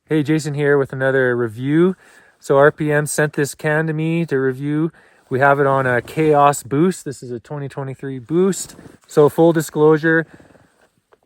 Hey, Jason here with another review. So RPM sent this can to me to review. We have it on a Khaos boost. This is a 2023 boost. So full disclosure,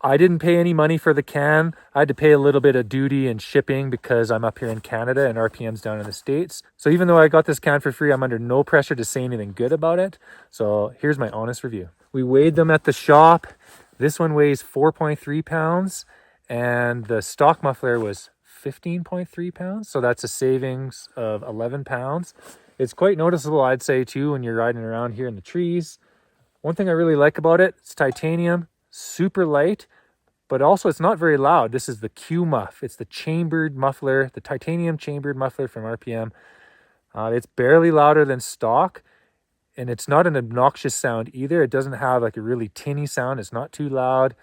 I didn't pay any money for the can. I had to pay a little bit of duty and shipping because I'm up here in Canada and RPM's down in the States. So even though I got this can for free, I'm under no pressure to say anything good about it. So here's my honest review. We weighed them at the shop. This one weighs 4.3 pounds and the stock muffler was 15.3 pounds. So that's a savings of 11 pounds. It's quite noticeable, I'd say, too, when you're riding around here in the trees. One thing I really like about it, it's titanium, super light, but also it's not very loud. This is the Q-Muf. It's the chambered muffler, the titanium chambered muffler from RPM. It's barely louder than stock, and it's not an obnoxious sound either. It doesn't have like a really tinny sound. It's not too loud.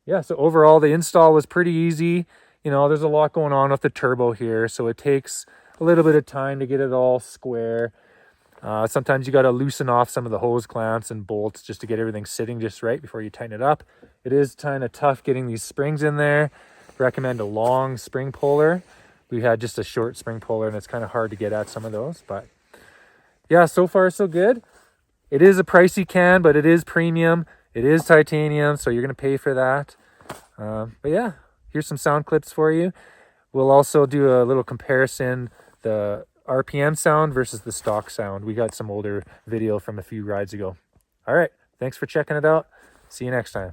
Yeah, so overall, the install was pretty easy. You know, there's a lot going on with the turbo here, so it takes a little bit of time to get it all square. Sometimes you got to loosen off some of the hose clamps and bolts just to get everything sitting just right before you tighten it up. It is kind of tough getting these springs in there. Recommend a long spring puller. We had just a short spring puller and it's kind of hard to get at some of those, but yeah, so far so good. It is a pricey can, but it is premium. It is titanium, so you're going to pay for that. But yeah, here's some sound clips for you. We'll also do a little comparison, the RPM sound versus the stock sound. We got some older video from a few rides ago. All right, thanks for checking it out. See you next time.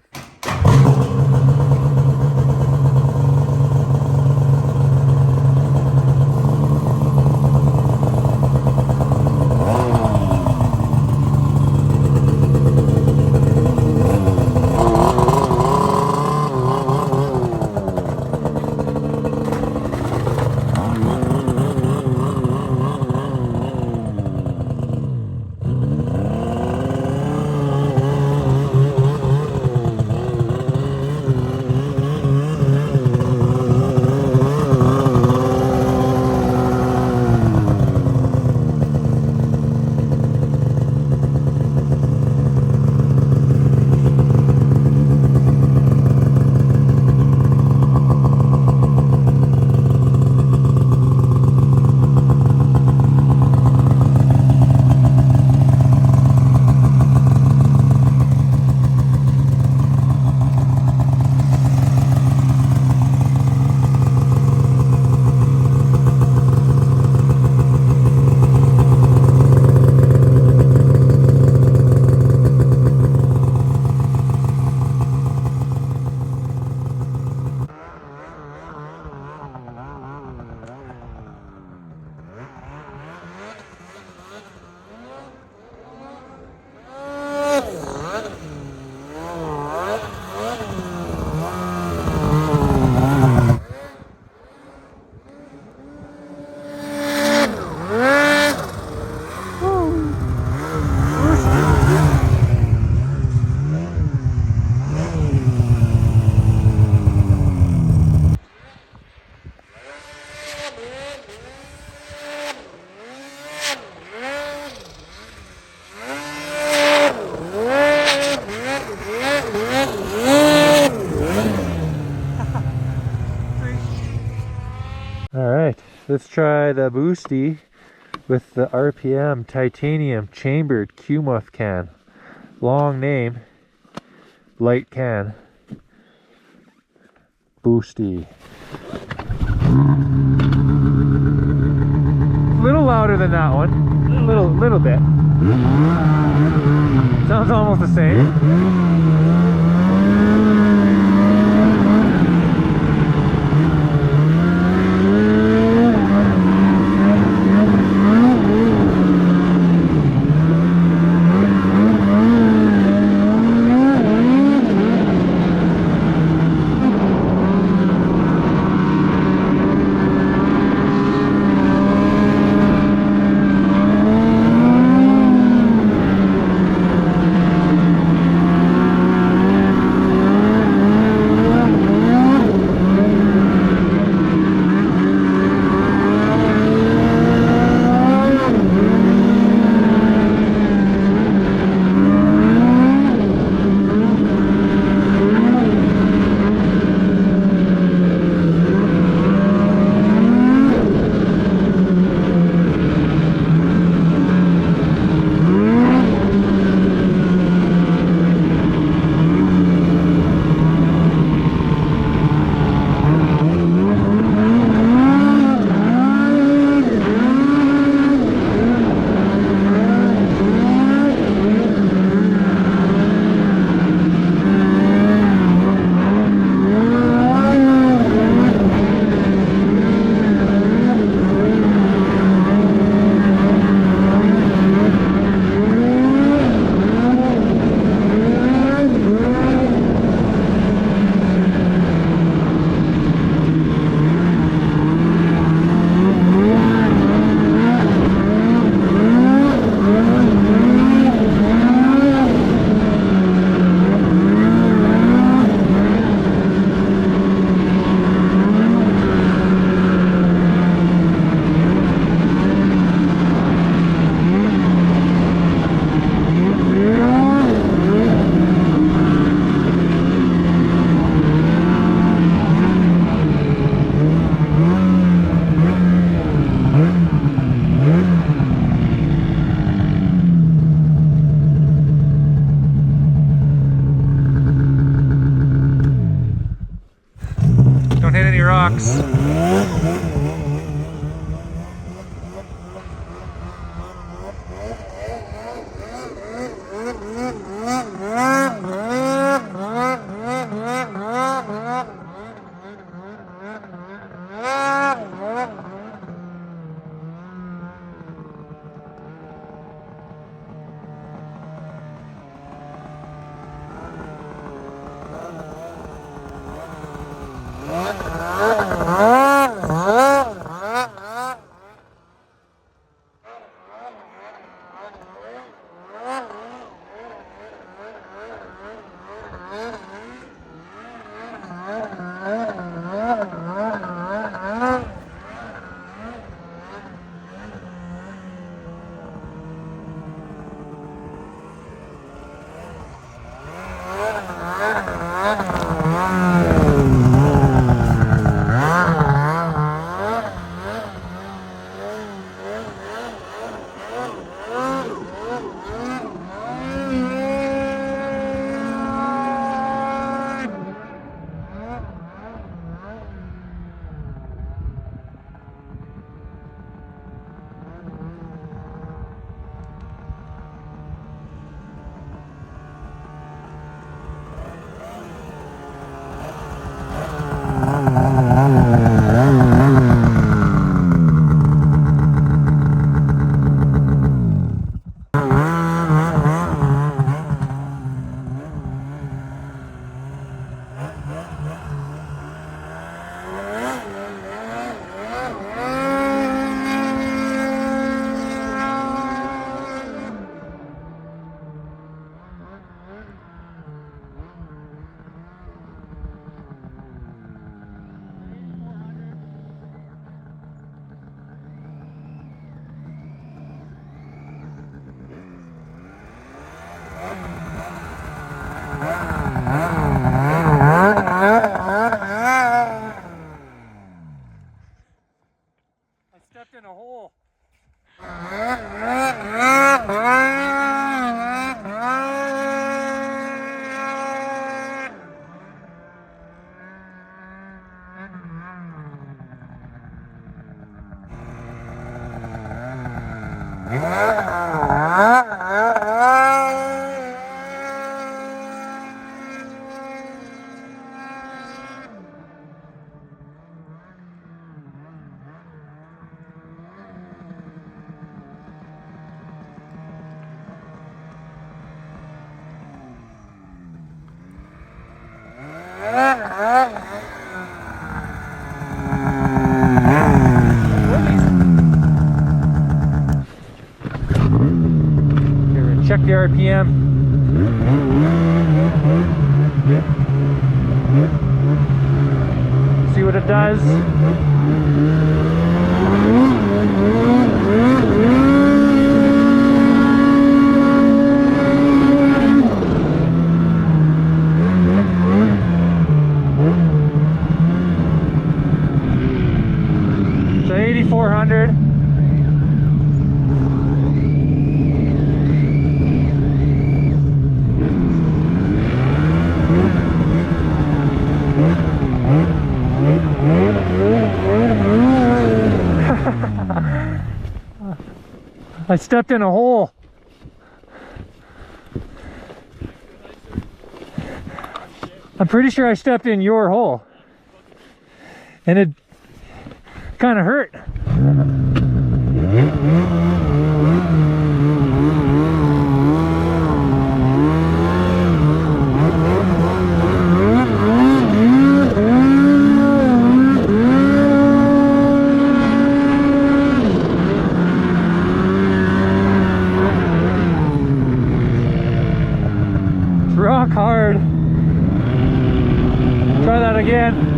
Let's try the boosty with the RPM titanium chambered Q-Muf can. Long name, light can. Boosty. A little louder than that one. A little bit. Sounds almost the same. rocks. Stepped in a hole. Check the RPM. See what it does. So 8,400. I stepped in a hole. I'm pretty sure I stepped in your hole. And it kind of hurt. Rock hard. Try that again.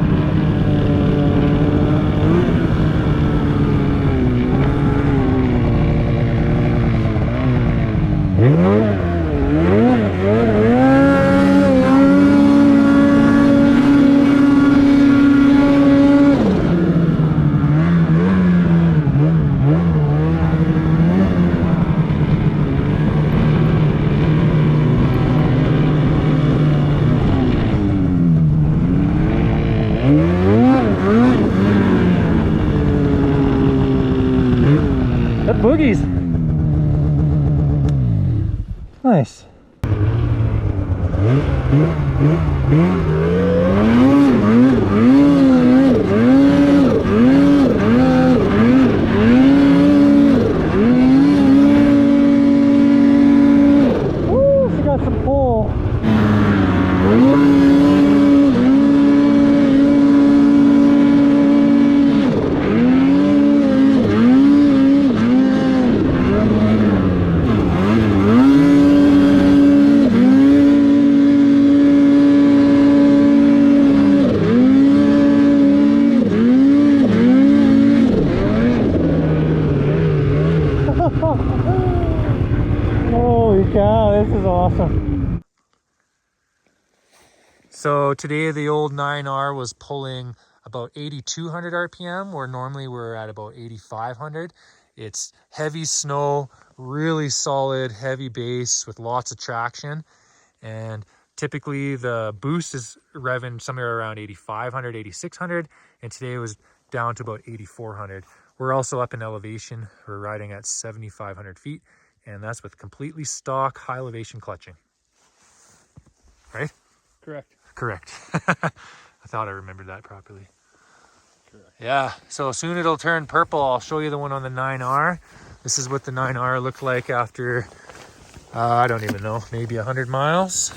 Woo, she got some pull. Holy cow, this is awesome. So today the old 9R was pulling about 8,200 RPM, where normally we're at about 8,500. It's heavy snow, really solid, heavy bass with lots of traction. And typically the boost is revving somewhere around 8,500, 8,600. And today it was down to about 8,400. We're also up in elevation. We're riding at 7,500 feet. And that's with completely stock high elevation clutching. Right? Correct. Correct. I thought I remembered that properly. Correct. Yeah, so soon it'll turn purple. I'll show you the one on the 9R. This is what the 9R looked like after, I don't even know, maybe 100 miles.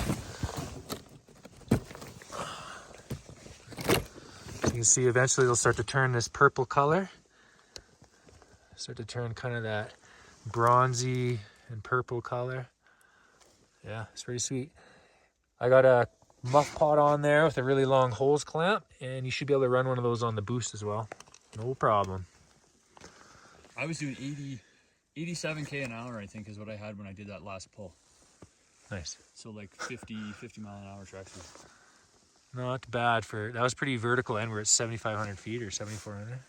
You can see eventually it'll start to turn this purple color. Start to turn kind of that bronzy and purple color. Yeah, it's pretty sweet. I got a muff pot on there with a really long hose clamp, and you should be able to run one of those on the boost as well. No problem. I was doing 87k an hour, I think, is what I had when I did that last pull. Nice. So like 50 mile an hour traction. Not bad for, that was pretty vertical, and we're at 7,500 feet or 7,400.